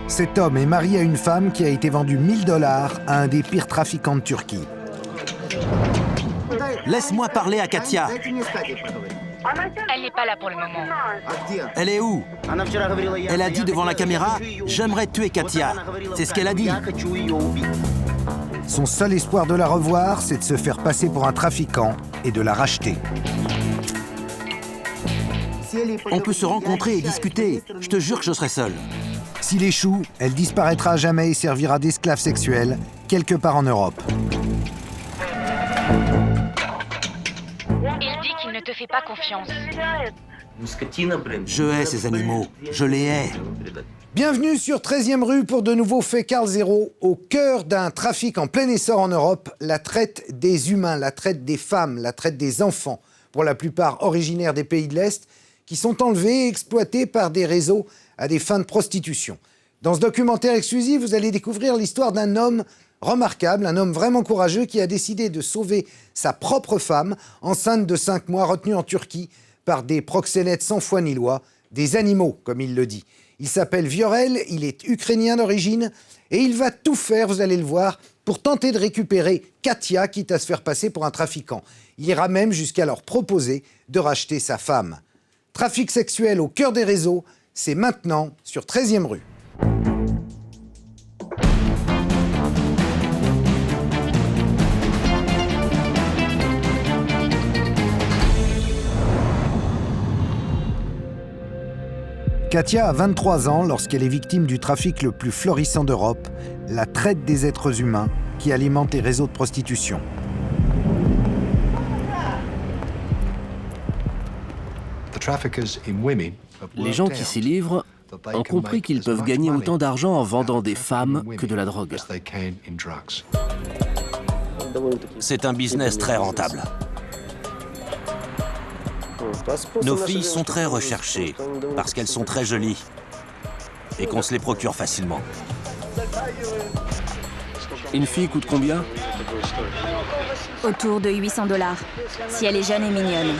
Cet homme est marié à une femme qui a été vendue 1000 $ à un des pires trafiquants de Turquie. Laisse-moi parler à Katia. Elle n'est pas là pour le moment. Elle est où? Elle a dit devant la caméra « J'aimerais tuer Katia ». C'est ce qu'elle a dit. Son seul espoir de la revoir, c'est de se faire passer pour un trafiquant et de la racheter. On peut se rencontrer et discuter. Je te jure que je serai seul. S'il échoue, elle disparaîtra à jamais et servira d'esclave sexuelle quelque part en Europe. Il dit qu'il ne te fait pas confiance. Je hais ces animaux. Je les hais. Bienvenue sur 13e rue pour de nouveaux faits Carl Zero. Au cœur d'un trafic en plein essor en Europe, la traite des humains, la traite des femmes, la traite des enfants, pour la plupart originaires des pays de l'Est, qui sont enlevés et exploités par des réseaux à des fins de prostitution. Dans ce documentaire exclusif, vous allez découvrir l'histoire d'un homme remarquable, un homme vraiment courageux qui a décidé de sauver sa propre femme, enceinte de 5 mois, retenue en Turquie par des proxénètes sans foi ni loi, des animaux, comme il le dit. Il s'appelle Viorel, il est ukrainien d'origine, et il va tout faire, vous allez le voir, pour tenter de récupérer Katia, quitte à se faire passer pour un trafiquant. Il ira même jusqu'à leur proposer de racheter sa femme. Trafic sexuel au cœur des réseaux, c'est maintenant sur 13e rue. Katia a 23 ans lorsqu'elle est victime du trafic le plus florissant d'Europe, la traite des êtres humains qui alimente les réseaux de prostitution. Les gens qui s'y livrent ont compris qu'ils peuvent gagner autant d'argent en vendant des femmes que de la drogue. C'est un business très rentable. Nos filles sont très recherchées parce qu'elles sont très jolies et qu'on se les procure facilement. Une fille coûte combien? Autour de 800 $, si elle est jeune et mignonne.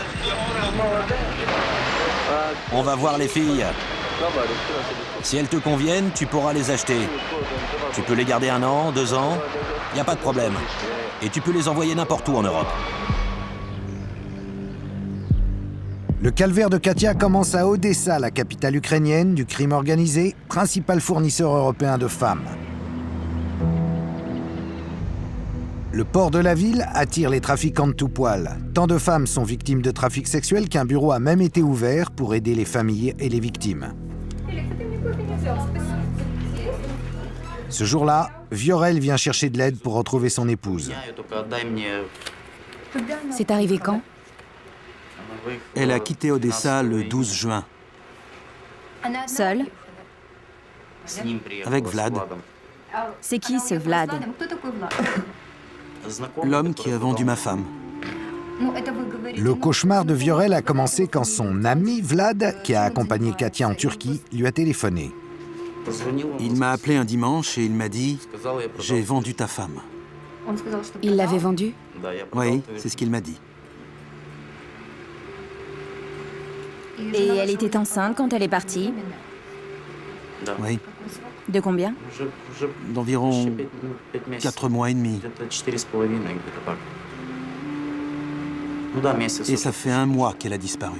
On va voir les filles. Si elles te conviennent, tu pourras les acheter. Tu peux les garder 1 an, 2 ans, il n'y a pas de problème. Et tu peux les envoyer n'importe où en Europe. Le calvaire de Katia commence à Odessa, la capitale ukrainienne du crime organisé, principal fournisseur européen de femmes. Le port de la ville attire les trafiquants de tout poil. Tant de femmes sont victimes de trafic sexuel qu'un bureau a même été ouvert pour aider les familles et les victimes. Ce jour-là, Viorel vient chercher de l'aide pour retrouver son épouse. C'est arrivé quand? Elle a quitté Odessa le 12 juin, Seule? avec Vlad, C'est qui ce Vlad? l'homme qui a vendu ma femme. Le cauchemar de Viorel a commencé quand son ami Vlad, qui a accompagné Katia en Turquie, lui a téléphoné. Il m'a appelé un dimanche et il m'a dit « J'ai vendu ta femme Il l'avait vendue? » Oui, c'est ce qu'il m'a dit. Et elle était enceinte quand elle est partie? Oui, De combien? d'environ 4 mois et demi. Et ça fait 1 mois qu'elle a disparu.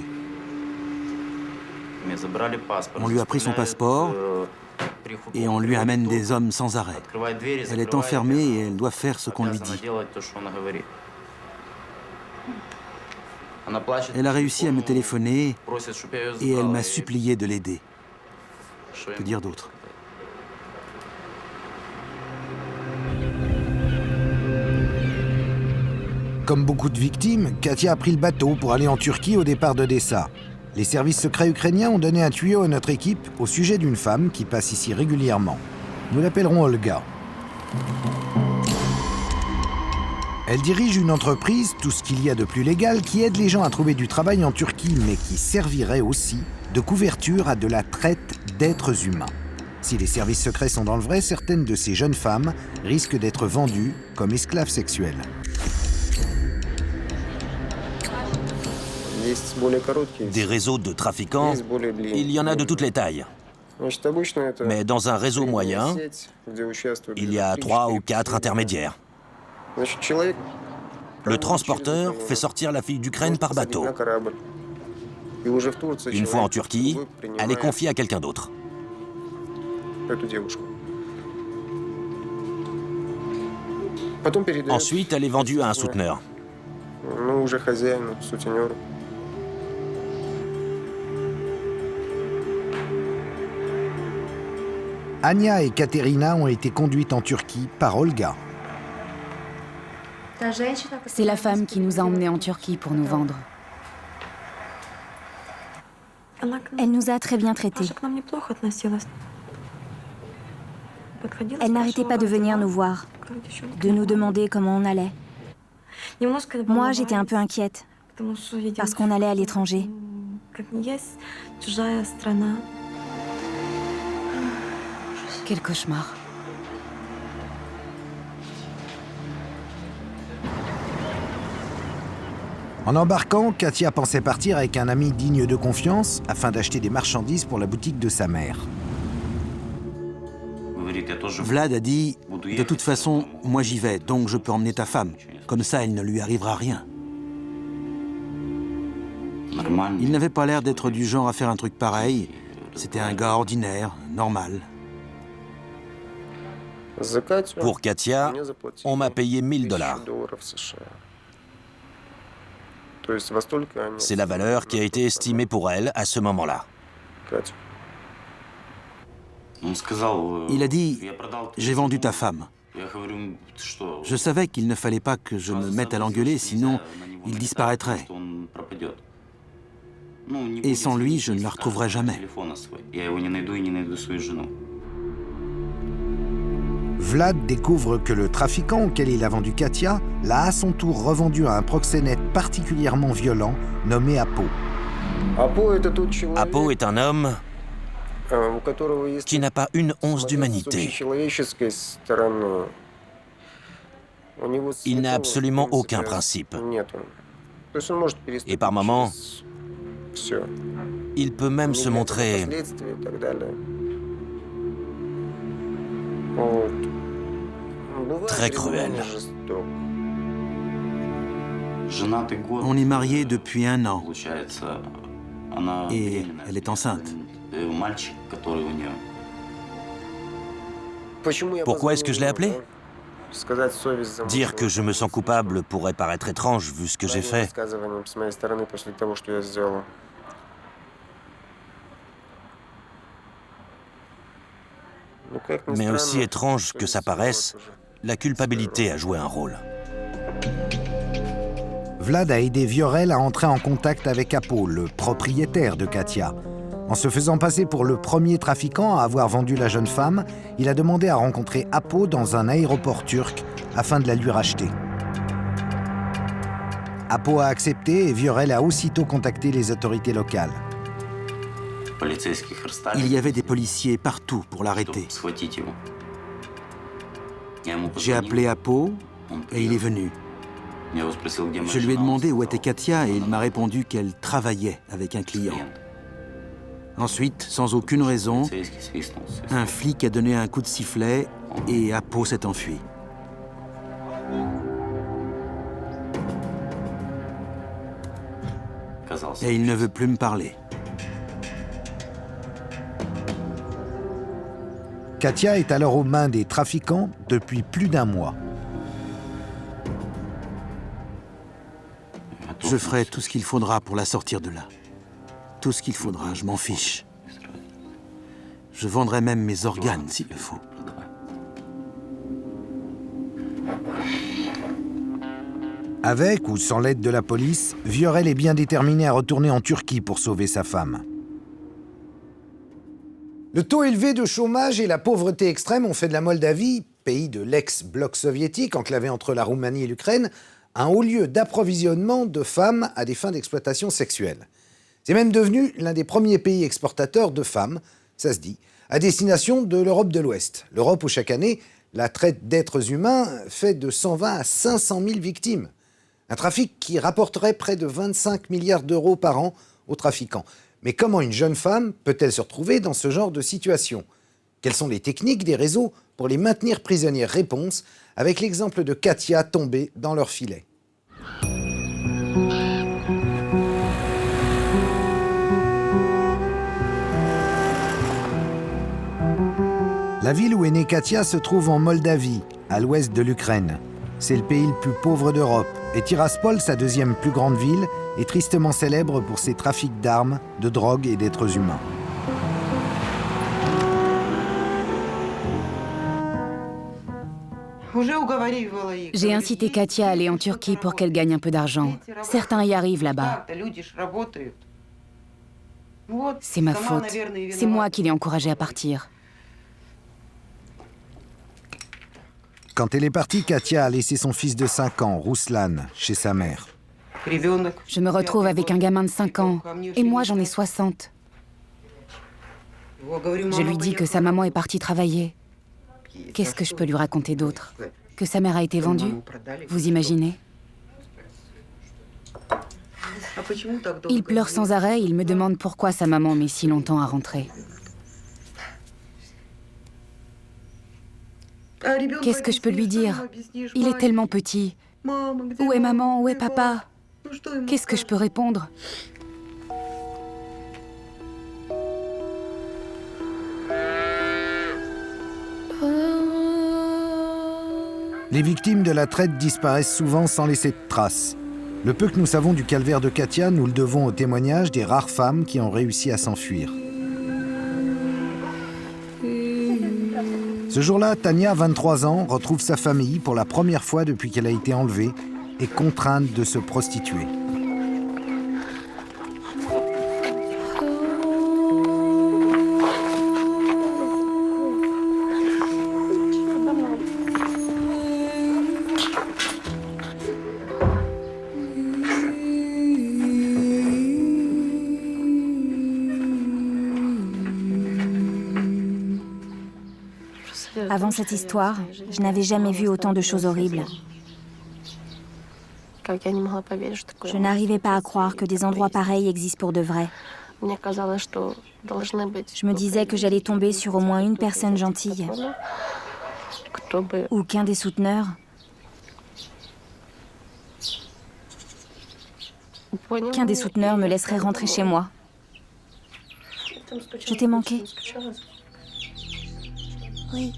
On lui a pris son passeport et on lui amène des hommes sans arrêt. Elle est enfermée et elle doit faire ce qu'on lui dit. Elle a réussi à me téléphoner et elle m'a supplié de l'aider. Que dire d'autre? Comme beaucoup de victimes, Katia a pris le bateau pour aller en Turquie au départ d'Odessa. Les services secrets ukrainiens ont donné un tuyau à notre équipe au sujet d'une femme qui passe ici régulièrement. Nous l'appellerons Olga. Elle dirige une entreprise, tout ce qu'il y a de plus légal, qui aide les gens à trouver du travail en Turquie, mais qui servirait aussi de couverture à de la traite d'êtres humains. Si les services secrets sont dans le vrai, certaines de ces jeunes femmes risquent d'être vendues comme esclaves sexuelles. Des réseaux de trafiquants, il y en a de toutes les tailles. Mais dans un réseau moyen, il y a 3 ou 4 intermédiaires. Le transporteur fait sortir la fille d'Ukraine par bateau. Une fois en Turquie, elle est confiée à quelqu'un d'autre. Ensuite, elle est vendue à un souteneur. Anya et Katerina ont été conduites en Turquie par Olga. C'est la femme qui nous a emmenés en Turquie pour nous vendre. Elle nous a très bien traités. Elle n'arrêtait pas de venir nous voir, de nous demander comment on allait. Moi, j'étais un peu inquiète, parce qu'on allait à l'étranger. Quel cauchemar. En embarquant, Katia pensait partir avec un ami digne de confiance afin d'acheter des marchandises pour la boutique de sa mère. Vlad a dit « De toute façon, moi j'y vais, donc je peux emmener ta femme. Comme ça, il ne lui arrivera rien. » Il n'avait pas l'air d'être du genre à faire un truc pareil. C'était un gars ordinaire, normal. Pour Katia, on m'a payé 1000 $. C'est la valeur qui a été estimée pour elle à ce moment-là. Il a dit « J'ai vendu ta femme. » Je savais qu'il ne fallait pas que je me mette à l'engueuler, sinon il disparaîtrait. Et sans lui, je ne la retrouverai jamais. Vlad découvre que le trafiquant auquel il a vendu Katia l'a à son tour revendu à un proxénète particulièrement violent nommé Apo. Apo est un homme qui n'a pas une once d'humanité. Il n'a absolument aucun principe. Et par moments, il peut même se montrer très cruel. On est mariés depuis 1 an. Et elle est enceinte. Pourquoi est-ce que je l'ai appelé? Dire que je me sens coupable pourrait paraître étrange vu ce que j'ai fait. Mais aussi étrange que ça paraisse, la culpabilité a joué un rôle. Vlad a aidé Viorel à entrer en contact avec Apo, le propriétaire de Katia. En se faisant passer pour le premier trafiquant à avoir vendu la jeune femme, il a demandé à rencontrer Apo dans un aéroport turc afin de la lui racheter. Apo a accepté et Viorel a aussitôt contacté les autorités locales. Il y avait des policiers partout pour l'arrêter. J'ai appelé Apo et il est venu. Je lui ai demandé où était Katia et il m'a répondu qu'elle travaillait avec un client. Ensuite, sans aucune raison, un flic a donné un coup de sifflet et Apo s'est enfui. Et il ne veut plus me parler. Katia est alors aux mains des trafiquants depuis plus d'1 mois. Je ferai tout ce qu'il faudra pour la sortir de là. Tout ce qu'il faudra, je m'en fiche. Je vendrai même mes organes s'il le faut. Avec ou sans l'aide de la police, Viorel est bien déterminé à retourner en Turquie pour sauver sa femme. Le taux élevé de chômage et la pauvreté extrême ont fait de la Moldavie, pays de l'ex-bloc soviétique enclavé entre la Roumanie et l'Ukraine, un haut lieu d'approvisionnement de femmes à des fins d'exploitation sexuelle. C'est même devenu l'un des premiers pays exportateurs de femmes, ça se dit, à destination de l'Europe de l'Ouest. L'Europe où chaque année, la traite d'êtres humains fait de 120 à 500 000 victimes. Un trafic qui rapporterait près de 25 milliards d'euros par an aux trafiquants. Mais comment une jeune femme peut-elle se retrouver dans ce genre de situation? Quelles sont les techniques des réseaux pour les maintenir prisonnières? Réponse avec l'exemple de Katia tombée dans leur filet. La ville où est née Katia se trouve en Moldavie, à l'ouest de l'Ukraine. C'est le pays le plus pauvre d'Europe. Et Tiraspol, sa deuxième plus grande ville, est tristement célèbre pour ses trafics d'armes, de drogue et d'êtres humains. J'ai incité Katia à aller en Turquie pour qu'elle gagne un peu d'argent. Certains y arrivent là-bas. C'est ma faute. C'est moi qui l'ai encouragée à partir. Quand elle est partie, Katia a laissé son fils de 5 ans, Ruslan, chez sa mère. Je me retrouve avec un gamin de 5 ans, et moi j'en ai 60. Je lui dis que sa maman est partie travailler. Qu'est-ce que je peux lui raconter d'autre? Que sa mère a été vendue? Vous imaginez? Il pleure sans arrêt, il me demande pourquoi sa maman met si longtemps à rentrer. Qu'est-ce que je peux lui dire? Il est tellement petit. Où est maman? Où est papa? Qu'est-ce que je peux répondre? Les victimes de la traite disparaissent souvent sans laisser de traces. Le peu que nous savons du calvaire de Katia, nous le devons au témoignage des rares femmes qui ont réussi à s'enfuir. Ce jour-là, Tania, 23 ans, retrouve sa famille pour la première fois depuis qu'elle a été enlevée et contrainte de se prostituer. Avant cette histoire, je n'avais jamais vu autant de choses horribles. Je n'arrivais pas à croire que des endroits pareils existent pour de vrai. Je me disais que j'allais tomber sur au moins une personne gentille, ou qu'un des souteneurs. Qu'un des souteneurs me laisserait rentrer chez moi. Je t'ai manqué. Oui.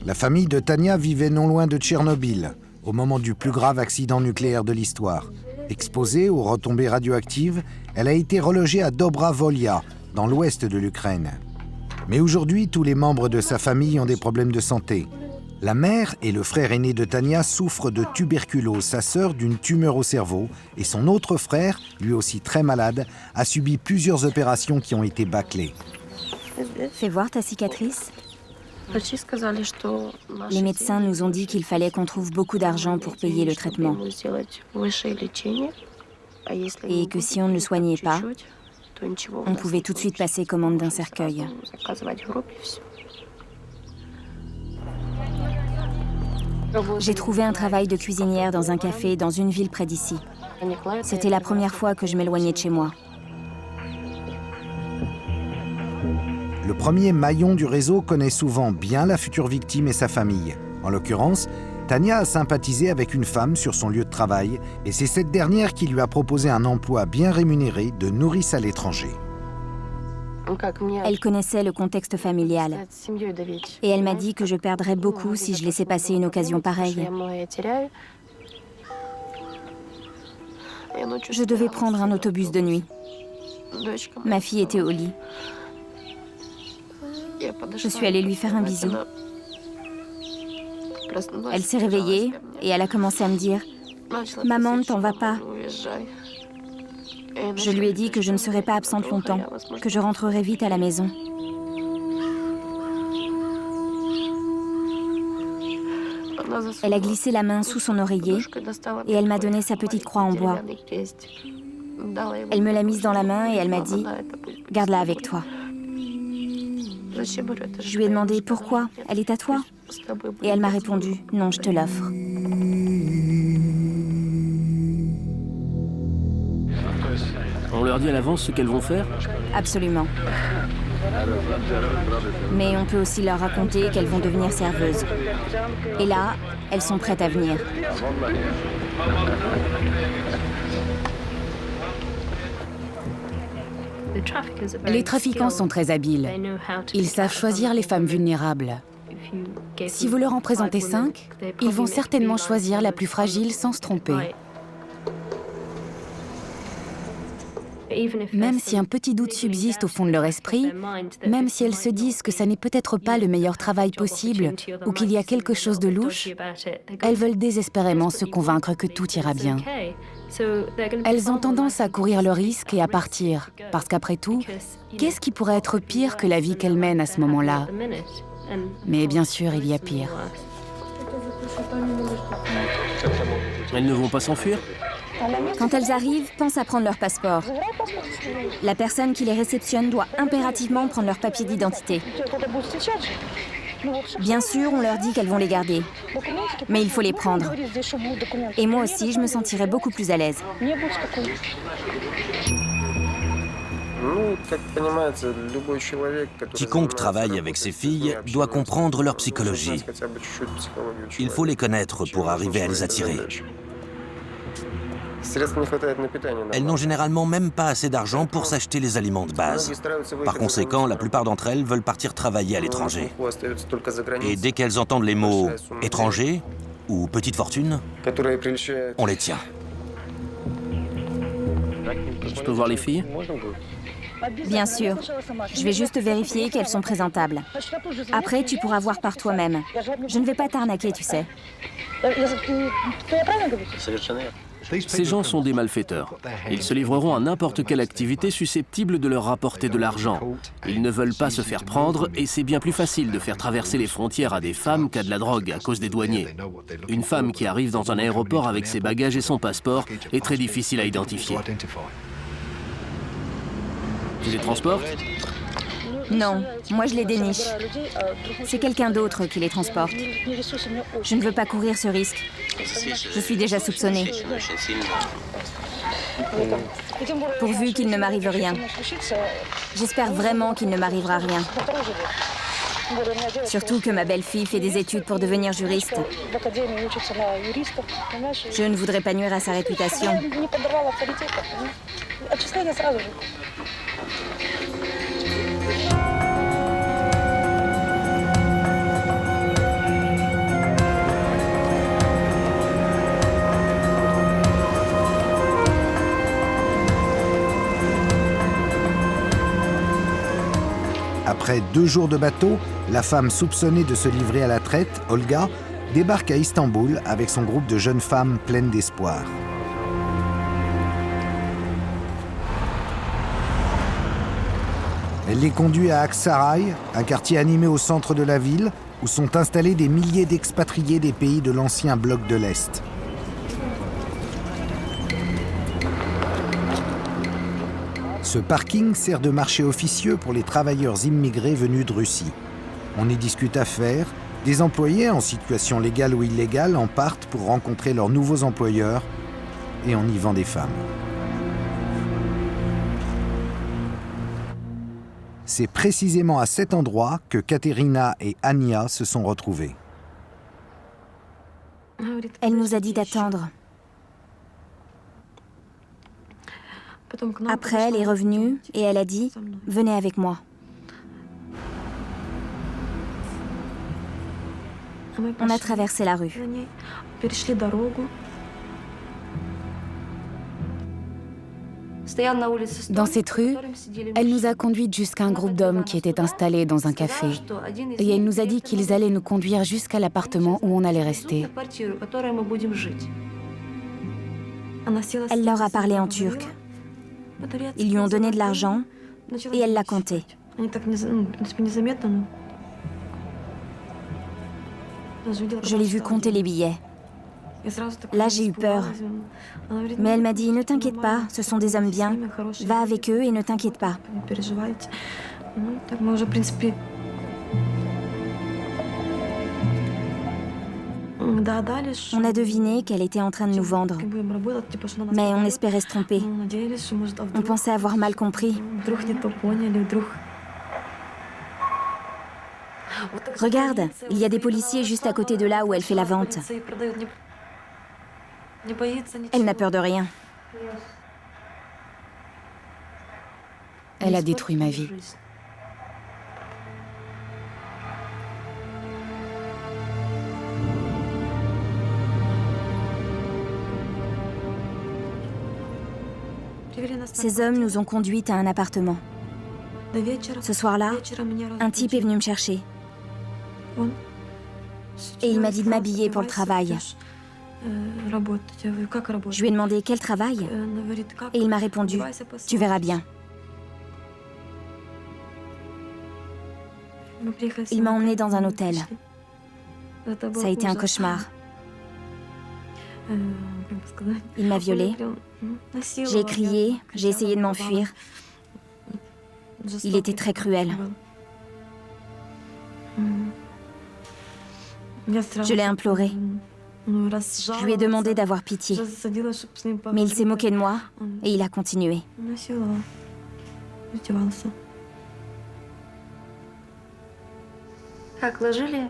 La famille de Tania vivait non loin de Tchernobyl, au moment du plus grave accident nucléaire de l'histoire. Exposée aux retombées radioactives, elle a été relogée à Dobra-Volia, dans l'ouest de l'Ukraine. Mais aujourd'hui, tous les membres de sa famille ont des problèmes de santé. La mère et le frère aîné de Tania souffrent de tuberculose, sa sœur d'une tumeur au cerveau, et son autre frère, lui aussi très malade, a subi plusieurs opérations qui ont été bâclées. Fais voir ta cicatrice. Les médecins nous ont dit qu'il fallait qu'on trouve beaucoup d'argent pour payer le traitement. Et que si on ne le soignait pas, on pouvait tout de suite passer commande d'un cercueil. J'ai trouvé un travail de cuisinière dans un café dans une ville près d'ici. C'était la première fois que je m'éloignais de chez moi. Le premier maillon du réseau connaît souvent bien la future victime et sa famille. En l'occurrence, Tania a sympathisé avec une femme sur son lieu de travail et c'est cette dernière qui lui a proposé un emploi bien rémunéré de nourrice à l'étranger. Elle connaissait le contexte familial et elle m'a dit que je perdrais beaucoup si je laissais passer une occasion pareille. Je devais prendre un autobus de nuit. Ma fille était au lit. Je suis allée lui faire un bisou. Elle s'est réveillée et elle a commencé à me dire « Maman, ne t'en vas pas ». Je lui ai dit que je ne serais pas absente longtemps, que je rentrerai vite à la maison. Elle a glissé la main sous son oreiller et elle m'a donné sa petite croix en bois. Elle me l'a mise dans la main et elle m'a dit « Garde-la avec toi ». Je lui ai demandé pourquoi, elle est à toi? Et elle m'a répondu non, je te l'offre. On leur dit à l'avance ce qu'elles vont faire? Absolument. Mais on peut aussi leur raconter qu'elles vont devenir serveuses. Et là, elles sont prêtes à venir. Les trafiquants sont très habiles. Ils savent choisir les femmes vulnérables. Si vous leur en présentez 5, ils vont certainement choisir la plus fragile sans se tromper. Même si un petit doute subsiste au fond de leur esprit, même si elles se disent que ça n'est peut-être pas le meilleur travail possible ou qu'il y a quelque chose de louche, elles veulent désespérément se convaincre que tout ira bien. Elles ont tendance à courir le risque et à partir, parce qu'après tout, qu'est-ce qui pourrait être pire que la vie qu'elles mènent à ce moment-là? Mais bien sûr, il y a pire. Elles ne vont pas s'enfuir? Quand elles arrivent, pense à prendre leur passeport. La personne qui les réceptionne doit impérativement prendre leur papier d'identité. Bien sûr, on leur dit qu'elles vont les garder, mais il faut les prendre. Et moi aussi, je me sentirais beaucoup plus à l'aise. Quiconque travaille avec ces filles doit comprendre leur psychologie. Il faut les connaître pour arriver à les attirer. Elles n'ont généralement même pas assez d'argent pour s'acheter les aliments de base. Par conséquent, la plupart d'entre elles veulent partir travailler à l'étranger. Et dès qu'elles entendent les mots « étranger » ou « petite fortune », on les tient. Je peux voir les filles? Bien sûr. Je vais juste vérifier qu'elles sont présentables. Après, tu pourras voir par toi-même. Je ne vais pas t'arnaquer, tu sais. Ces gens sont des malfaiteurs. Ils se livreront à n'importe quelle activité susceptible de leur rapporter de l'argent. Ils ne veulent pas se faire prendre et c'est bien plus facile de faire traverser les frontières à des femmes qu'à de la drogue à cause des douaniers. Une femme qui arrive dans un aéroport avec ses bagages et son passeport est très difficile à identifier. Tu les transportes? Non, moi je les déniche. C'est quelqu'un d'autre qui les transporte. Je ne veux pas courir ce risque. Je suis déjà soupçonnée. Pourvu qu'il ne m'arrive rien. J'espère vraiment qu'il ne m'arrivera rien. Surtout que ma belle-fille fait des études pour devenir juriste. Je ne voudrais pas nuire à sa réputation. Après 2 jours de bateau, la femme soupçonnée de se livrer à la traite, Olga, débarque à Istanbul avec son groupe de jeunes femmes pleines d'espoir. Elle les conduit à Aksaray, un quartier animé au centre de la ville, où sont installés des milliers d'expatriés des pays de l'ancien bloc de l'Est. Ce parking sert de marché officieux pour les travailleurs immigrés venus de Russie. On y discute affaires, des employés en situation légale ou illégale en partent pour rencontrer leurs nouveaux employeurs et on y vend des femmes. C'est précisément à cet endroit que Katerina et Ania se sont retrouvées. Elle nous a dit d'attendre. Après, elle est revenue et elle a dit « Venez avec moi ». On a traversé la rue. Dans cette rue, elle nous a conduites jusqu'à un groupe d'hommes qui étaient installés dans un café. Et elle nous a dit qu'ils allaient nous conduire jusqu'à l'appartement où on allait rester. Elle leur a parlé en turc. Ils lui ont donné de l'argent et elle l'a compté. Je l'ai vu compter les billets. Là, j'ai eu peur. Mais elle m'a dit « Ne t'inquiète pas, ce sont des hommes bien. Va avec eux et ne t'inquiète pas. » On a deviné qu'elle était en train de nous vendre, mais on espérait se tromper. On pensait avoir mal compris. Regarde, il y a des policiers juste à côté de là où elle fait la vente. Elle n'a peur de rien. Elle a détruit ma vie. Ces hommes nous ont conduites à un appartement. Ce soir-là, un type est venu me chercher. Et il m'a dit de m'habiller pour le travail. Je lui ai demandé quel travail, et il m'a répondu « Tu verras bien ». Il m'a emmenée dans un hôtel. Ça a été un cauchemar. Il m'a violée. J'ai crié, j'ai essayé de m'enfuir. Il était très cruel. Je l'ai imploré. Je lui ai demandé d'avoir pitié. Mais il s'est moqué de moi et il a continué.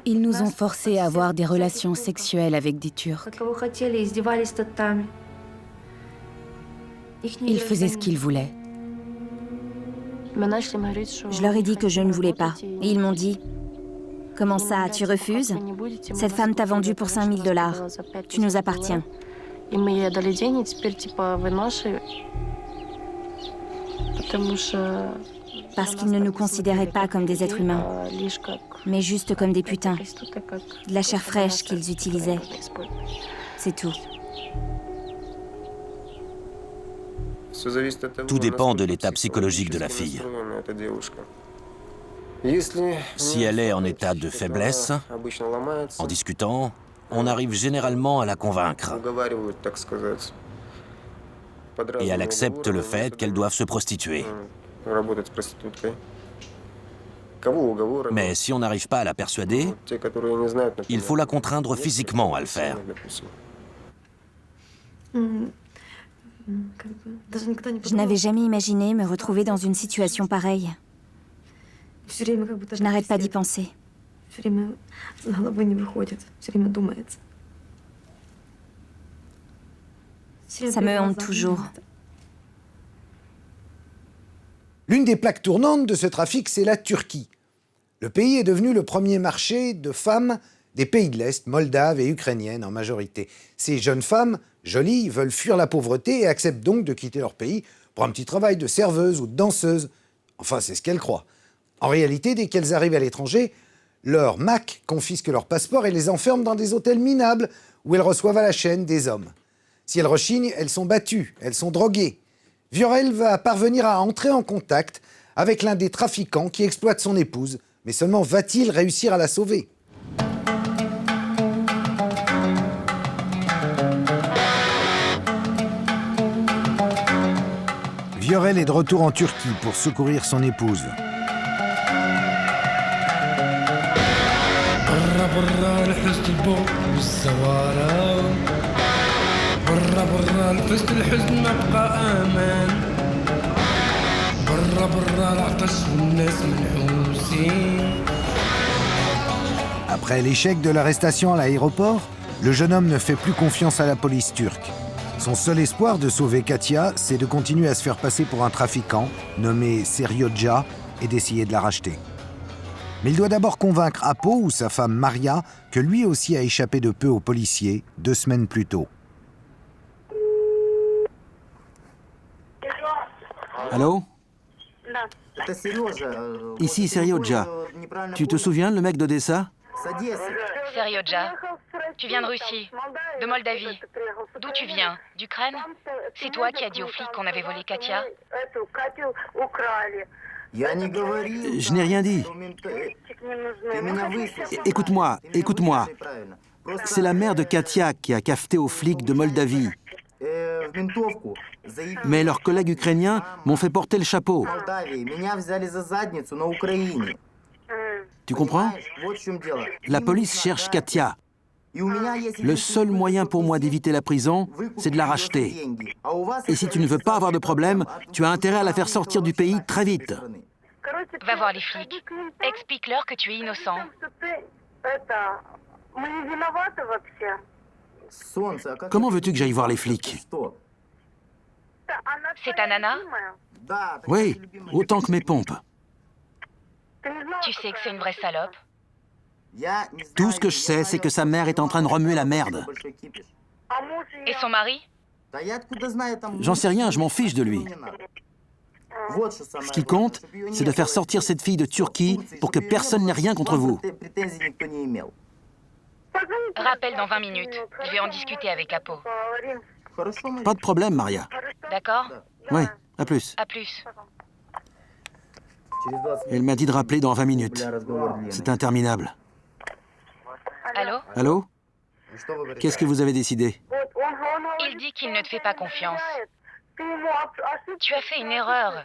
Ils nous ont forcés à avoir des relations sexuelles avec des Turcs. Ils faisaient ce qu'ils voulaient. Je leur ai dit que je ne voulais pas. Et ils m'ont dit « Comment ça, tu refuses? Cette femme t'a vendu pour 5 000 $. Tu nous appartiens. » Parce qu'ils ne nous considéraient pas comme des êtres humains, mais juste comme des putains. De la chair fraîche qu'ils utilisaient. C'est tout. Tout dépend de l'état psychologique de la fille. Si elle est en état de faiblesse, en discutant, on arrive généralement à la convaincre. Et elle accepte le fait qu'elle doive se prostituer. Mais si on n'arrive pas à la persuader, il faut la contraindre physiquement à le faire. Je n'avais jamais imaginé me retrouver dans une situation pareille. Je n'arrête pas d'y penser. Ça me hante toujours. L'une des plaques tournantes de ce trafic, c'est la Turquie. Le pays est devenu le premier marché de femmes des pays de l'Est, moldaves et ukrainiennes en majorité. Ces jeunes femmes, jolies, veulent fuir la pauvreté et acceptent donc de quitter leur pays pour un petit travail de serveuse ou de danseuse. Enfin, c'est ce qu'elles croient. En réalité, dès qu'elles arrivent à l'étranger, leur MAC confisque leur passeport et les enferme dans des hôtels minables où elles reçoivent à la chaîne des hommes. Si elles rechignent, elles sont battues, elles sont droguées. Viorel va parvenir à entrer en contact avec l'un des trafiquants qui exploite son épouse. Mais seulement va-t-il réussir à la sauver ? Viorel est de retour en Turquie pour secourir son épouse. Après l'échec de l'arrestation à l'aéroport, le jeune homme ne fait plus confiance à la police turque. Son seul espoir de sauver Katia, c'est de continuer à se faire passer pour un trafiquant, nommé Serioja, et d'essayer de la racheter. Mais il doit d'abord convaincre Apo ou sa femme Maria que lui aussi a échappé de peu aux policiers 2 semaines plus tôt. Allô ? Ici Serioja. Tu te souviens, le mec d'Odessa ? Serioja, tu viens de Russie, de Moldavie. D'où tu viens? D'Ukraine? C'est toi qui as dit aux flics qu'on avait volé Katia? Je n'ai rien dit. Écoute-moi. C'est la mère de Katia qui a cafeté aux flics de Moldavie. Mais leurs collègues ukrainiens m'ont fait porter le chapeau. Tu comprends? La police cherche Katia. Le seul moyen pour moi d'éviter la prison, c'est de la racheter. Et si tu ne veux pas avoir de problème, tu as intérêt à la faire sortir du pays très vite. Va voir les flics. Explique-leur que tu es innocent. Comment veux-tu que j'aille voir les flics? C'est ta nana? Oui, autant que mes pompes. Tu sais que c'est une vraie salope. Tout ce que je sais, c'est que sa mère est en train de remuer la merde. Et son mari? J'en sais rien, je m'en fiche de lui. Ce qui compte, c'est de faire sortir cette fille de Turquie pour que personne n'ait rien contre vous. Rappelle dans 20 minutes. Je vais en discuter avec Apo. Pas de problème, Maria. D'accord? Oui, à plus. À plus. Elle m'a dit de rappeler dans 20 minutes. C'est interminable. Allô? Allô? Qu'est-ce que vous avez décidé? Il dit qu'il ne te fait pas confiance. Tu as fait une erreur.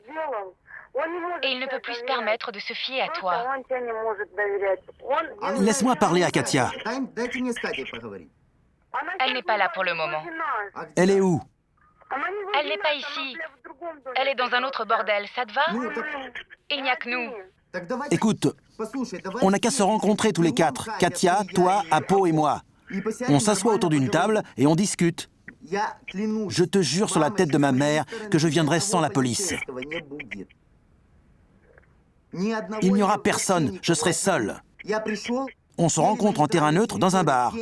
Et il ne peut plus se permettre de se fier à toi. Laisse-moi parler à Katia. Elle n'est pas là pour le moment. Elle est où? Elle n'est pas ici. Elle est dans un autre bordel. Ça te va? Il n'y a que nous. Écoute, on n'a qu'à se rencontrer tous les quatre. Katia, toi, Apo et moi. On s'assoit autour d'une table et on discute. Je te jure sur la tête de ma mère que je viendrai sans la police. Il n'y aura personne, je serai seul. On se rencontre en terrain neutre dans un bar.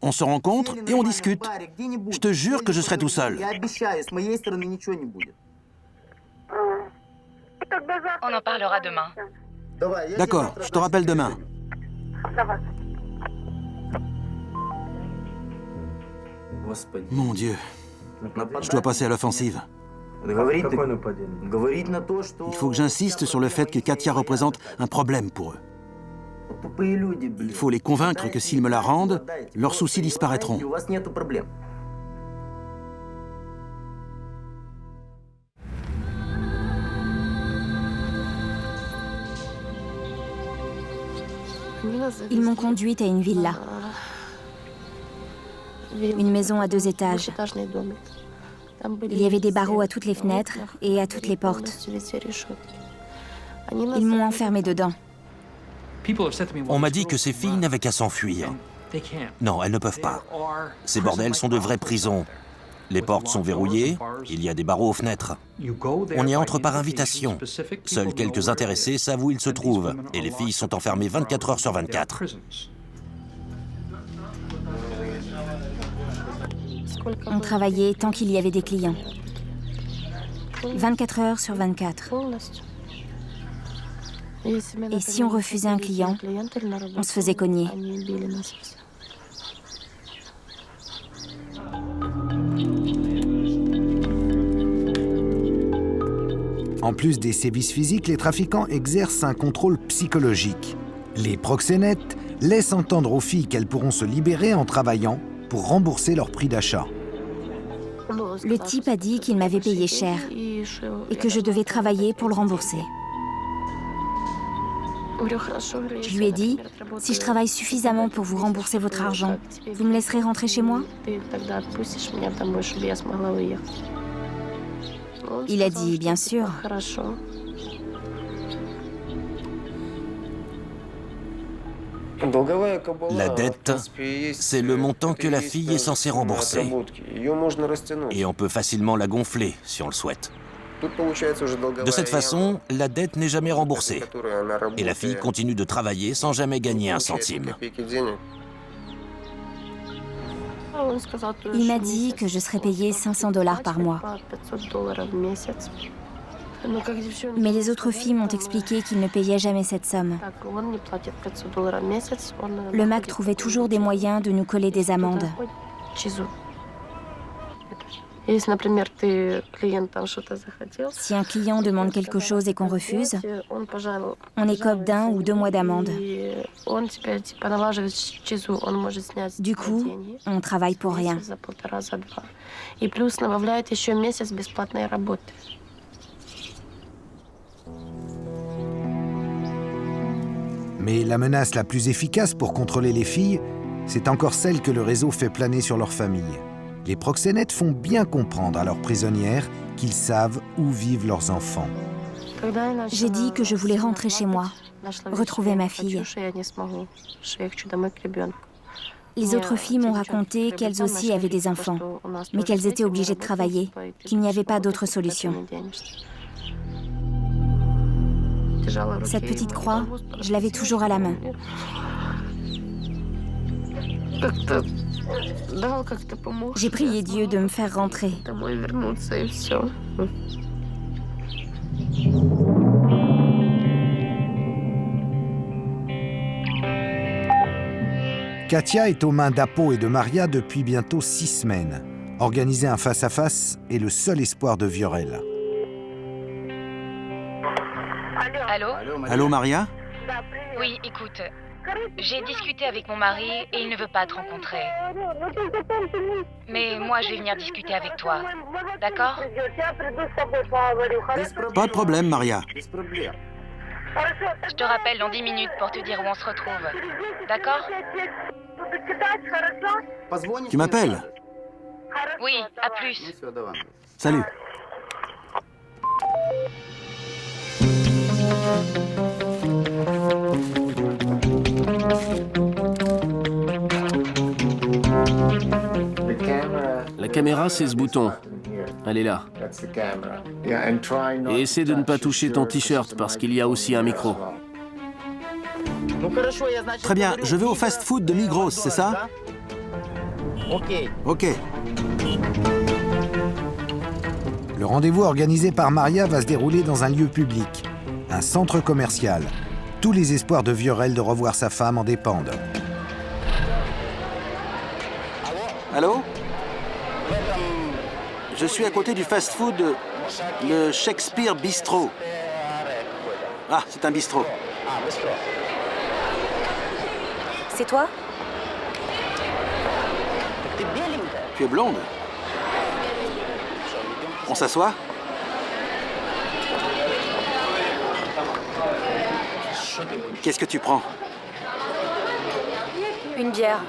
On se rencontre et on discute. Je te jure que je serai tout seul. On en parlera demain. D'accord, je te rappelle demain. Mon Dieu, je dois passer à l'offensive. Il faut que j'insiste sur le fait que Katia représente un problème pour eux. Il faut les convaincre que s'ils me la rendent, leurs soucis disparaîtront. Ils m'ont conduite à une villa. Une maison à 2 étages. Il y avait des barreaux à toutes les fenêtres et à toutes les portes. Ils m'ont enfermée dedans. On m'a dit que ces filles n'avaient qu'à s'enfuir. Non, elles ne peuvent pas. Ces bordels sont de vraies prisons. Les portes sont verrouillées, il y a des barreaux aux fenêtres. On y entre par invitation. Seuls quelques intéressés savent où ils se trouvent, et les filles sont enfermées 24 heures sur 24. On travaillait tant qu'il y avait des clients. 24 heures sur 24. Et si on refusait un client, on se faisait cogner. En plus des sévices physiques, les trafiquants exercent un contrôle psychologique. Les proxénètes laissent entendre aux filles qu'elles pourront se libérer en travaillant pour rembourser leur prix d'achat. Le type a dit qu'il m'avait payé cher et que je devais travailler pour le rembourser. Je lui ai dit, si je travaille suffisamment pour vous rembourser votre argent, vous me laisserez rentrer chez moi? Il a dit, bien sûr. La dette, c'est le montant que la fille est censée rembourser. Et on peut facilement la gonfler, si on le souhaite. De cette façon, la dette n'est jamais remboursée. Et la fille continue de travailler sans jamais gagner un centime. Il m'a dit que je serais payée $500 par mois. Mais les autres filles m'ont expliqué qu'ils ne payaient jamais cette somme. Le MAC trouvait toujours des moyens de nous coller des amendes. Si un client demande quelque chose et qu'on refuse, on écope d'1 ou 2 mois d'amende. Du coup, on travaille pour rien. Mais la menace la plus efficace pour contrôler les filles, c'est encore celle que le réseau fait planer sur leur famille. Les proxénètes font bien comprendre à leurs prisonnières qu'ils savent où vivent leurs enfants. J'ai dit que je voulais rentrer chez moi, retrouver ma fille. Les autres filles m'ont raconté qu'elles aussi avaient des enfants, mais qu'elles étaient obligées de travailler, qu'il n'y avait pas d'autre solution. Cette petite croix, je l'avais toujours à la main. J'ai prié Dieu de me faire rentrer. Katia est aux mains d'Apo et de Maria depuis bientôt 6 semaines. Organiser un face-à-face est le seul espoir de Viorel. Allô? Allô, Maria? Oui, écoute, j'ai discuté avec mon mari et il ne veut pas te rencontrer. Mais moi, je vais venir discuter avec toi. D'accord? Pas de problème, Maria. Je te rappelle dans 10 minutes pour te dire où on se retrouve. D'accord? Tu m'appelles? Oui, à plus. Salut. La caméra, c'est ce bouton. Elle est là. Et essaie de ne pas toucher ton t-shirt parce qu'il y a aussi un micro. Très bien, je vais au fast-food de Migros, c'est ça? Ok. Le rendez-vous organisé par Maria va se dérouler dans un lieu public, un centre commercial. Tous les espoirs de Viorel de revoir sa femme en dépendent. Allô? Je suis à côté du fast-food, le Shakespeare Bistro. Ah, c'est un bistrot. C'est toi? Tu es blonde? On s'assoit? Qu'est-ce que tu prends? Une bière.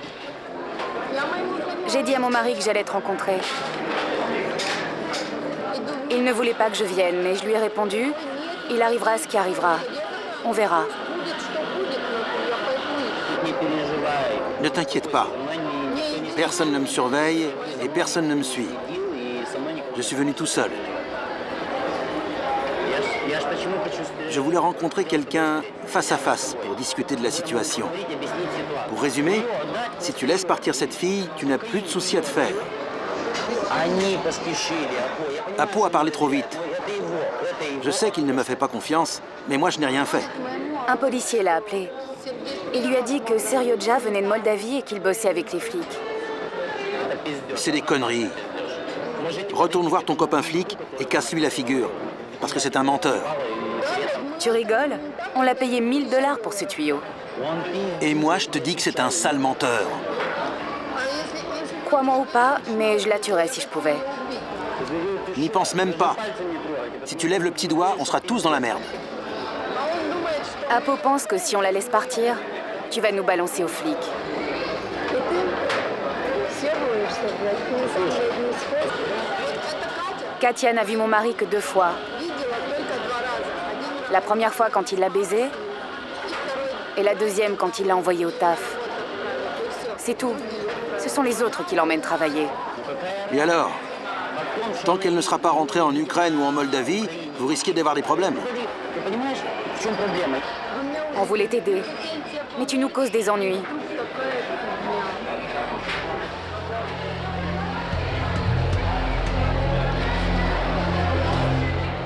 J'ai dit à mon mari que j'allais te rencontrer. Il ne voulait pas que je vienne, mais je lui ai répondu, il arrivera ce qui arrivera. On verra. Ne t'inquiète pas. Personne ne me surveille et personne ne me suit. Je suis venu tout seul. Je voulais rencontrer quelqu'un face à face pour discuter de la situation. Pour résumer, si tu laisses partir cette fille, tu n'as plus de soucis à te faire. Apo a parlé trop vite. Je sais qu'il ne me fait pas confiance, mais moi je n'ai rien fait. Un policier l'a appelé. Il lui a dit que Serioja venait de Moldavie et qu'il bossait avec les flics. C'est des conneries. Retourne voir ton copain flic et casse-lui la figure, parce que c'est un menteur. Tu rigoles? On l'a payé 1000 $ pour ce tuyau. Et moi, je te dis que c'est un sale menteur. Crois-moi ou pas, mais je la tuerais si je pouvais. N'y pense même pas. Si tu lèves le petit doigt, on sera tous dans la merde. Apo pense que si on la laisse partir, tu vas nous balancer aux flics. Katia n'a vu mon mari que 2 fois. La première fois quand il l'a baisé, et la deuxième quand il l'a envoyé au taf. C'est tout. Ce sont les autres qui l'emmènent travailler. Et alors? Tant qu'elle ne sera pas rentrée en Ukraine ou en Moldavie, vous risquez d'avoir des problèmes. On voulait t'aider, mais tu nous causes des ennuis.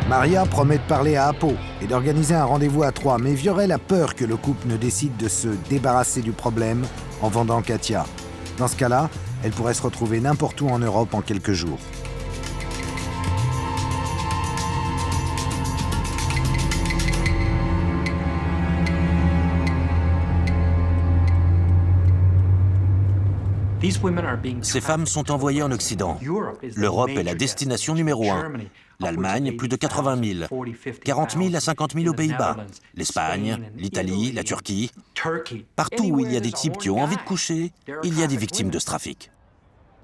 Maria promet de parler à Apo et d'organiser un rendez-vous à 3, mais Viorel a peur que le couple ne décide de se débarrasser du problème en vendant Katia. Dans ce cas-là, elle pourrait se retrouver n'importe où en Europe en quelques jours. Ces femmes sont envoyées en Occident. L'Europe est la destination numéro 1. L'Allemagne, plus de 80 000. 40 000 à 50 000 aux Pays-Bas. L'Espagne, l'Italie, la Turquie. Partout où il y a des types qui ont envie de coucher, il y a des victimes de ce trafic.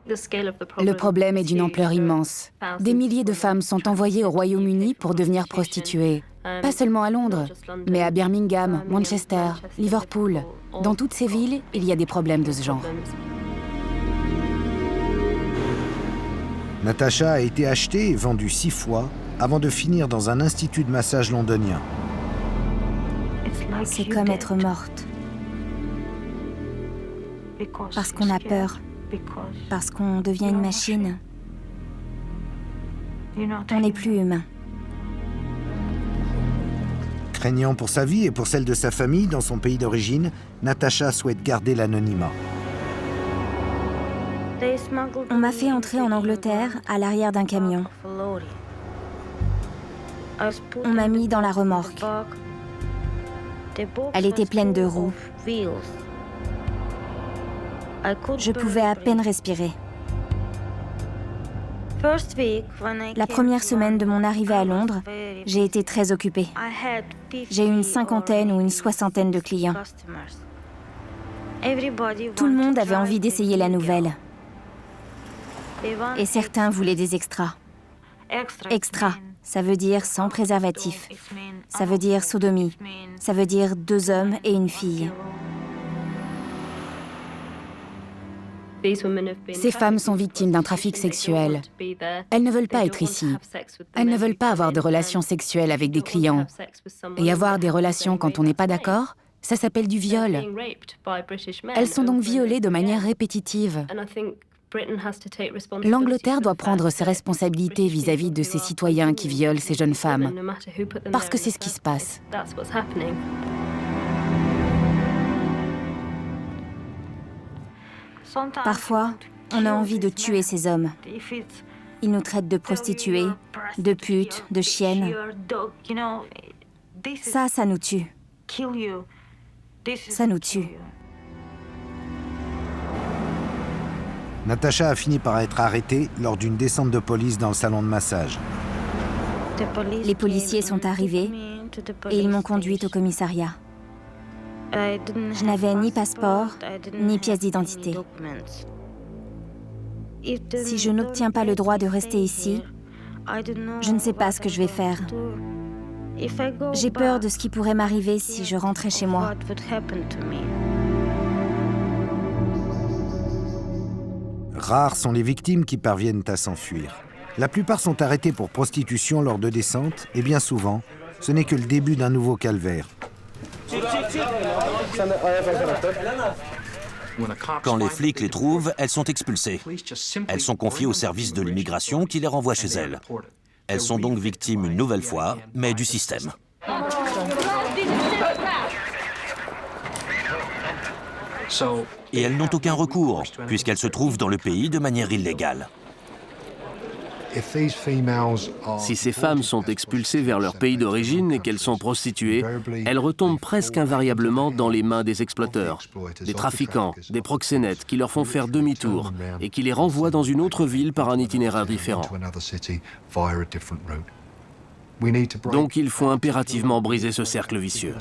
Le problème est d'une ampleur immense. Des milliers de femmes sont envoyées au Royaume-Uni pour devenir prostituées. Pas seulement à Londres, mais à Birmingham, Manchester, Liverpool. Dans toutes ces villes, il y a des problèmes de ce genre. Natasha a été achetée et vendue 6 fois avant de finir dans un institut de massage londonien. C'est comme être morte. Parce qu'on a peur. Parce qu'on devient une machine. On n'est plus humain. Craignant pour sa vie et pour celle de sa famille dans son pays d'origine, Natasha souhaite garder l'anonymat. On m'a fait entrer en Angleterre à l'arrière d'un camion. On m'a mis dans la remorque. Elle était pleine de roues. Je pouvais à peine respirer. La première semaine de mon arrivée à Londres, j'ai été très occupée. J'ai eu une 50aine ou une 60aine de clients. Tout le monde avait envie d'essayer la nouvelle. Et certains voulaient des extras. Extra, ça veut dire sans préservatif. Ça veut dire sodomie. Ça veut dire 2 hommes et une fille. Ces femmes sont victimes d'un trafic sexuel. Elles ne veulent pas être ici. Elles ne veulent pas avoir de relations sexuelles avec des clients. Et avoir des relations quand on n'est pas d'accord, ça s'appelle du viol. Elles sont donc violées de manière répétitive. L'Angleterre doit prendre ses responsabilités vis-à-vis de ses citoyens qui violent ces jeunes femmes. Parce que c'est ce qui se passe. Parfois, on a envie de tuer ces hommes. Ils nous traitent de prostituées, de putes, de chiennes. Ça nous tue. Ça nous tue. Natasha a fini par être arrêtée lors d'une descente de police dans le salon de massage. Les policiers sont arrivés et ils m'ont conduite au commissariat. Je n'avais ni passeport, ni pièce d'identité. Si je n'obtiens pas le droit de rester ici, je ne sais pas ce que je vais faire. J'ai peur de ce qui pourrait m'arriver si je rentrais chez moi. Rares sont les victimes qui parviennent à s'enfuir. La plupart sont arrêtés pour prostitution lors de descentes et bien souvent, ce n'est que le début d'un nouveau calvaire. Quand les flics les trouvent, elles sont expulsées. Elles sont confiées au service de l'immigration qui les renvoie chez elles. Elles sont donc victimes une nouvelle fois, mais du système. Et elles n'ont aucun recours, puisqu'elles se trouvent dans le pays de manière illégale. Si ces femmes sont expulsées vers leur pays d'origine et qu'elles sont prostituées, elles retombent presque invariablement dans les mains des exploiteurs, des trafiquants, des proxénètes qui leur font faire demi-tour et qui les renvoient dans une autre ville par un itinéraire différent. Donc il faut impérativement briser ce cercle vicieux.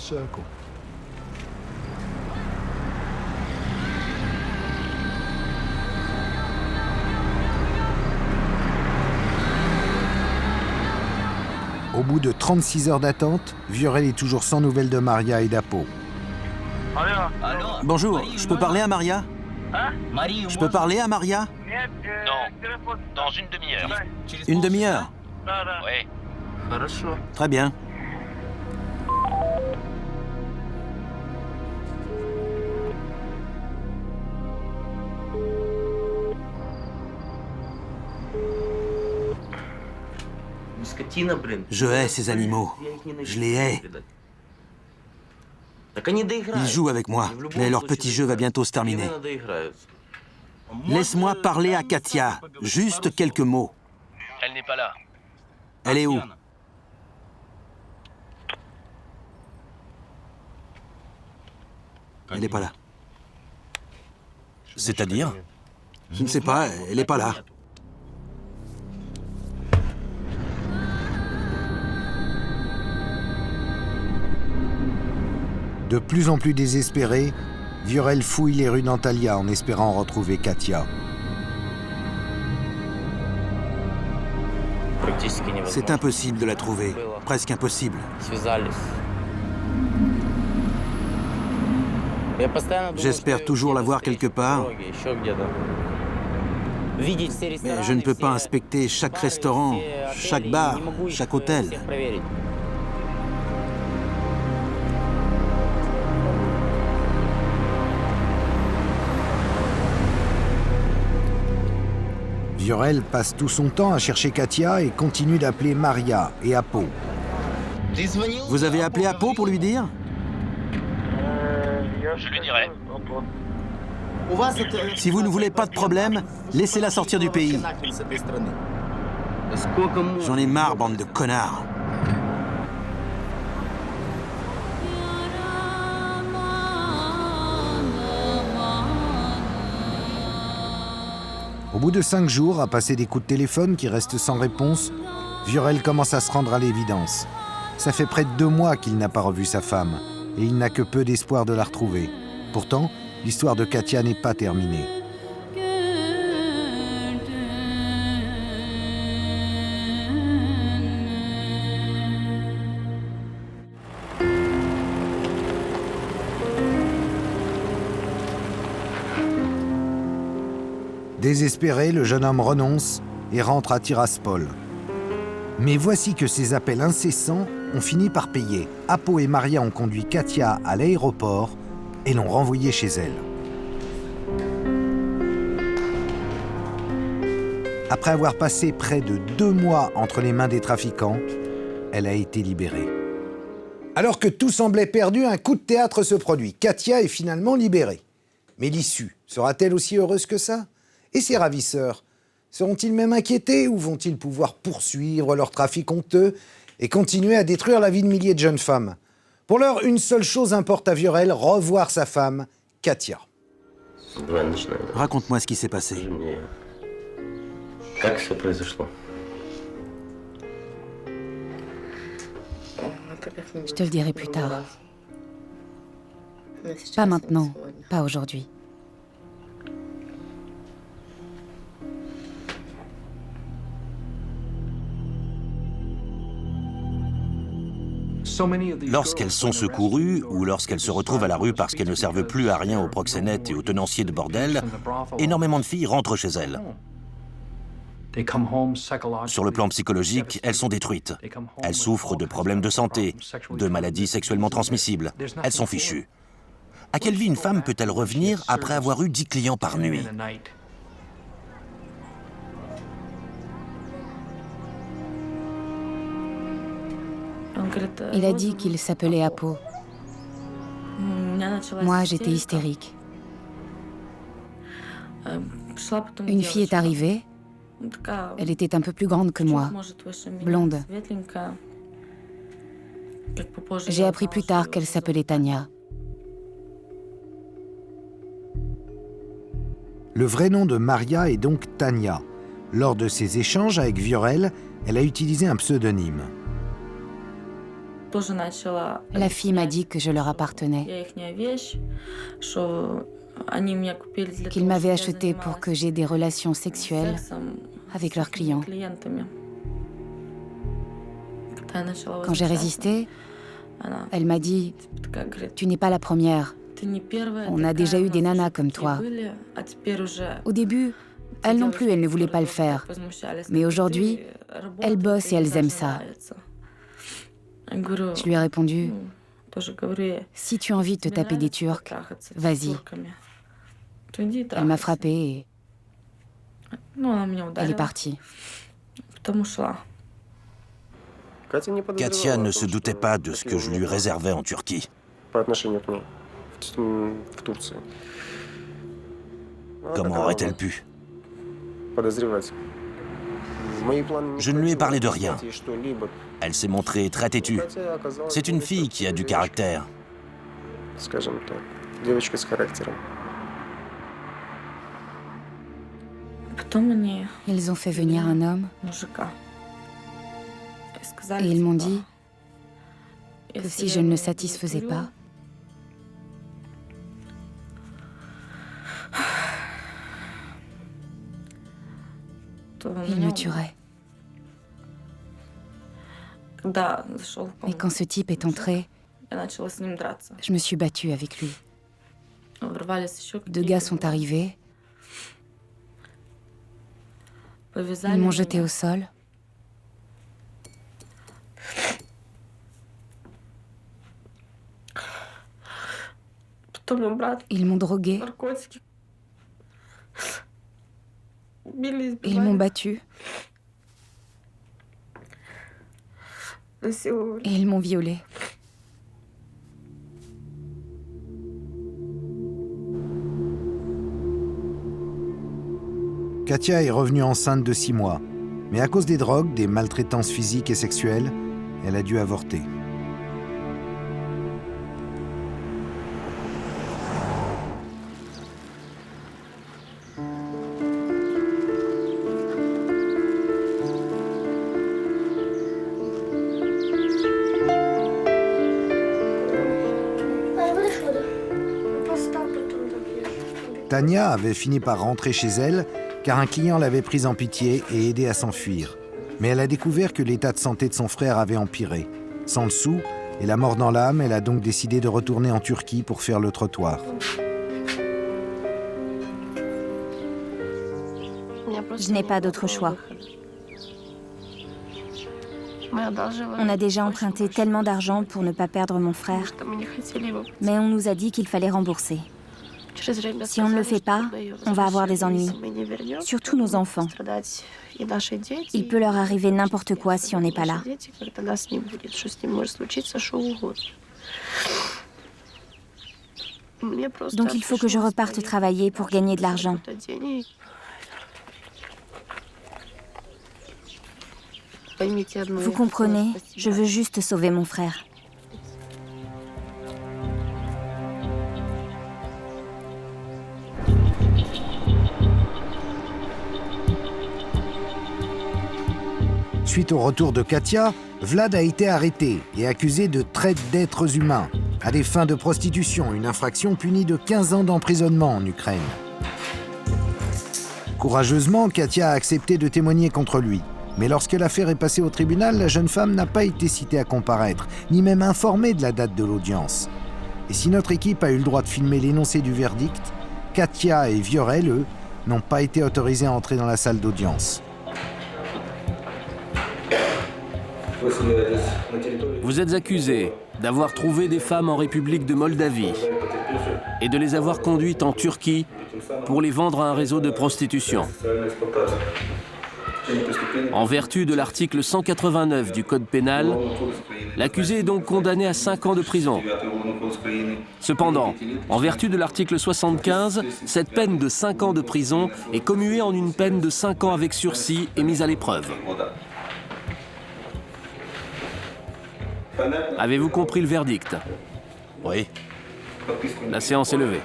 Au bout de 36 heures d'attente, Viorel est toujours sans nouvelles de Maria et d'Apo. Bonjour, je peux parler à Maria? Je peux parler à Maria? Non, dans une demi-heure. Une demi-heure? Oui. Très bien. Je hais ces animaux. Je les hais. Ils jouent avec moi, mais leur petit jeu va bientôt se terminer. Laisse-moi parler à Katia. Juste quelques mots. Elle n'est pas là. Elle est où? Elle n'est pas là. C'est-à-dire? Je ne sais pas, elle n'est pas là. De plus en plus désespéré, Viorel fouille les rues d'Antalya en espérant retrouver Katia. C'est impossible de la trouver, presque impossible. J'espère toujours la voir quelque part. Mais je ne peux pas inspecter chaque restaurant, chaque bar, chaque hôtel. Viorel passe tout son temps à chercher Katia et continue d'appeler Maria et Apo. Vous avez appelé Apo pour lui dire? Je lui dirai. Si vous ne voulez pas de problème, laissez-la sortir du pays. J'en ai marre, bande de connards. Au bout de 5 jours, à passer des coups de téléphone qui restent sans réponse, Viorel commence à se rendre à l'évidence. Ça fait près de 2 mois qu'il n'a pas revu sa femme, et il n'a que peu d'espoir de la retrouver. Pourtant, l'histoire de Katia n'est pas terminée. Désespéré, le jeune homme renonce et rentre à Tiraspol. Mais voici que ces appels incessants ont fini par payer. Apo et Maria ont conduit Katia à l'aéroport et l'ont renvoyée chez elle. Après avoir passé près de 2 mois entre les mains des trafiquants, elle a été libérée. Alors que tout semblait perdu, un coup de théâtre se produit. Katia est finalement libérée. Mais l'issue sera-t-elle aussi heureuse que ça ? Et ses ravisseurs, seront-ils même inquiétés ou vont-ils pouvoir poursuivre leur trafic honteux et continuer à détruire la vie de milliers de jeunes femmes? Pour l'heure, une seule chose importe à Viorel, revoir sa femme, Katia. Raconte-moi ce qui s'est passé. Je te le dirai plus tard. Pas maintenant, pas aujourd'hui. Lorsqu'elles sont secourues ou lorsqu'elles se retrouvent à la rue parce qu'elles ne servent plus à rien aux proxénètes et aux tenanciers de bordel, énormément de filles rentrent chez elles. Sur le plan psychologique, elles sont détruites. Elles souffrent de problèmes de santé, de maladies sexuellement transmissibles. Elles sont fichues. À quelle vie une femme peut-elle revenir après avoir eu 10 clients par nuit ? Il a dit qu'il s'appelait Apo. Moi, j'étais hystérique. Une fille est arrivée. Elle était un peu plus grande que moi, blonde. J'ai appris plus tard qu'elle s'appelait Tania. Le vrai nom de Maria est donc Tania. Lors de ses échanges avec Viorel, elle a utilisé un pseudonyme. La fille m'a dit que je leur appartenais, qu'ils m'avaient acheté pour que j'aie des relations sexuelles avec leurs clients. Quand j'ai résisté, elle m'a dit « Tu n'es pas la première. On a déjà eu des nanas comme toi. » Au début, elles non plus, elles ne voulaient pas le faire. Mais aujourd'hui, elles bossent et elles aiment ça. Je lui ai répondu « Si tu as envie de te taper des Turcs, vas-y. » Elle m'a frappée et elle est partie. Katia ne se doutait pas de ce que je lui réservais en Turquie. Comment aurait-elle pu ? Je ne lui ai parlé de rien. Elle s'est montrée très têtue. C'est une fille qui a du caractère. Ils ont fait venir un homme et ils m'ont dit que si je ne le satisfaisais pas, Il me tuerait. Et quand ce type est entré, je me suis battue avec lui. 2 gars sont arrivés. Ils m'ont jetée au sol. Ils m'ont droguée. Ils m'ont battue. Et ils m'ont violée. Katia est revenue enceinte de 6 mois. Mais à cause des drogues, des maltraitances physiques et sexuelles, elle a dû avorter. Tania avait fini par rentrer chez elle car un client l'avait prise en pitié et aidé à s'enfuir. Mais elle a découvert que l'état de santé de son frère avait empiré. Sans le sou et la mort dans l'âme, elle a donc décidé de retourner en Turquie pour faire le trottoir. Je n'ai pas d'autre choix. On a déjà emprunté tellement d'argent pour ne pas perdre mon frère, mais on nous a dit qu'il fallait rembourser. Si on ne le fait pas, on va avoir des ennuis, surtout nos enfants. Il peut leur arriver n'importe quoi si on n'est pas là. Donc il faut que je reparte travailler pour gagner de l'argent. Vous comprenez, je veux juste sauver mon frère. Suite au retour de Katia, Vlad a été arrêté et accusé de traite d'êtres humains à des fins de prostitution, une infraction punie de 15 ans d'emprisonnement en Ukraine. Courageusement, Katia a accepté de témoigner contre lui. Mais lorsque l'affaire est passée au tribunal, la jeune femme n'a pas été citée à comparaître, ni même informée de la date de l'audience. Et si notre équipe a eu le droit de filmer l'énoncé du verdict, Katia et Viorel, eux, n'ont pas été autorisés à entrer dans la salle d'audience. Vous êtes accusé d'avoir trouvé des femmes en République de Moldavie et de les avoir conduites en Turquie pour les vendre à un réseau de prostitution. En vertu de l'article 189 du Code pénal, l'accusé est donc condamné à 5 ans de prison. Cependant, en vertu de l'article 75, cette peine de 5 ans de prison est commuée en une peine de 5 ans avec sursis et mise à l'épreuve. Avez-vous compris le verdict? Oui. La séance est levée.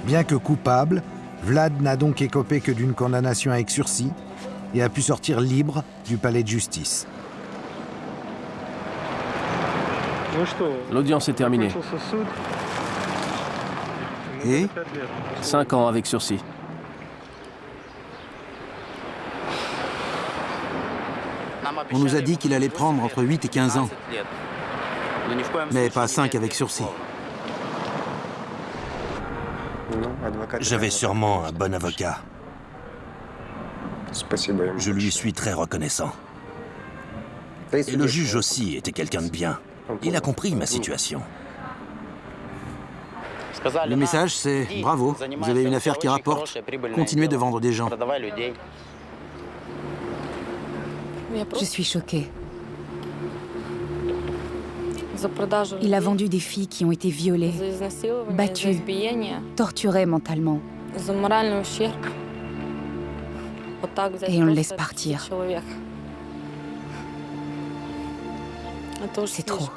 Bien que coupable, Vlad n'a donc écopé que d'une condamnation avec sursis et a pu sortir libre du palais de justice. L'audience est terminée. Et 5 ans avec sursis. on nous a dit qu'il allait prendre entre 8 et 15 ans. Mais pas 5 avec sursis. J'avais sûrement un bon avocat. Je lui suis très reconnaissant. Et le juge aussi était quelqu'un de bien. Il a compris ma situation. Le message, c'est « Bravo, vous avez une affaire qui rapporte, continuez de vendre des gens ». Je suis choquée. Il a vendu des filles qui ont été violées, battues, torturées mentalement. Et on le laisse partir. C'est trop.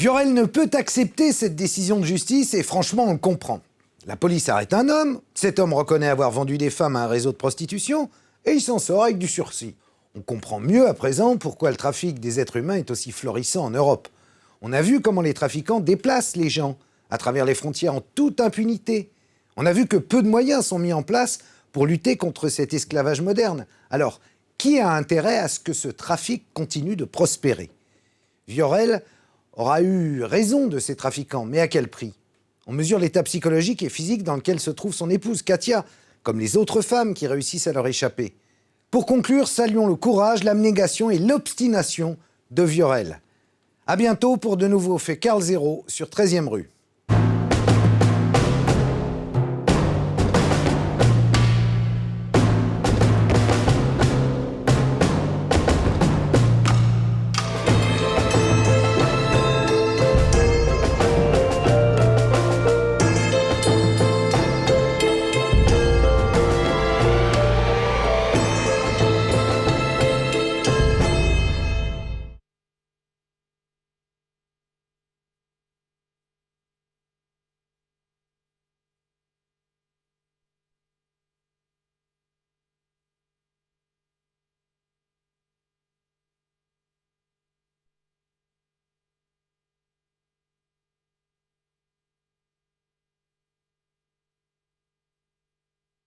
Viorel ne peut accepter cette décision de justice et franchement, on le comprend. La police arrête un homme, cet homme reconnaît avoir vendu des femmes à un réseau de prostitution et il s'en sort avec du sursis. On comprend mieux à présent pourquoi le trafic des êtres humains est aussi florissant en Europe. On a vu comment les trafiquants déplacent les gens à travers les frontières en toute impunité. On a vu que peu de moyens sont mis en place pour lutter contre cet esclavage moderne. Alors, qui a intérêt à ce que ce trafic continue de prospérer? Viorel aura eu raison de ces trafiquants, mais à quel prix? On mesure l'état psychologique et physique dans lequel se trouve son épouse, Katia, comme les autres femmes qui réussissent à leur échapper. Pour conclure, saluons le courage, l'abnégation et l'obstination de Viorel. À bientôt pour de nouveaux faits Carl Zéro sur 13e rue.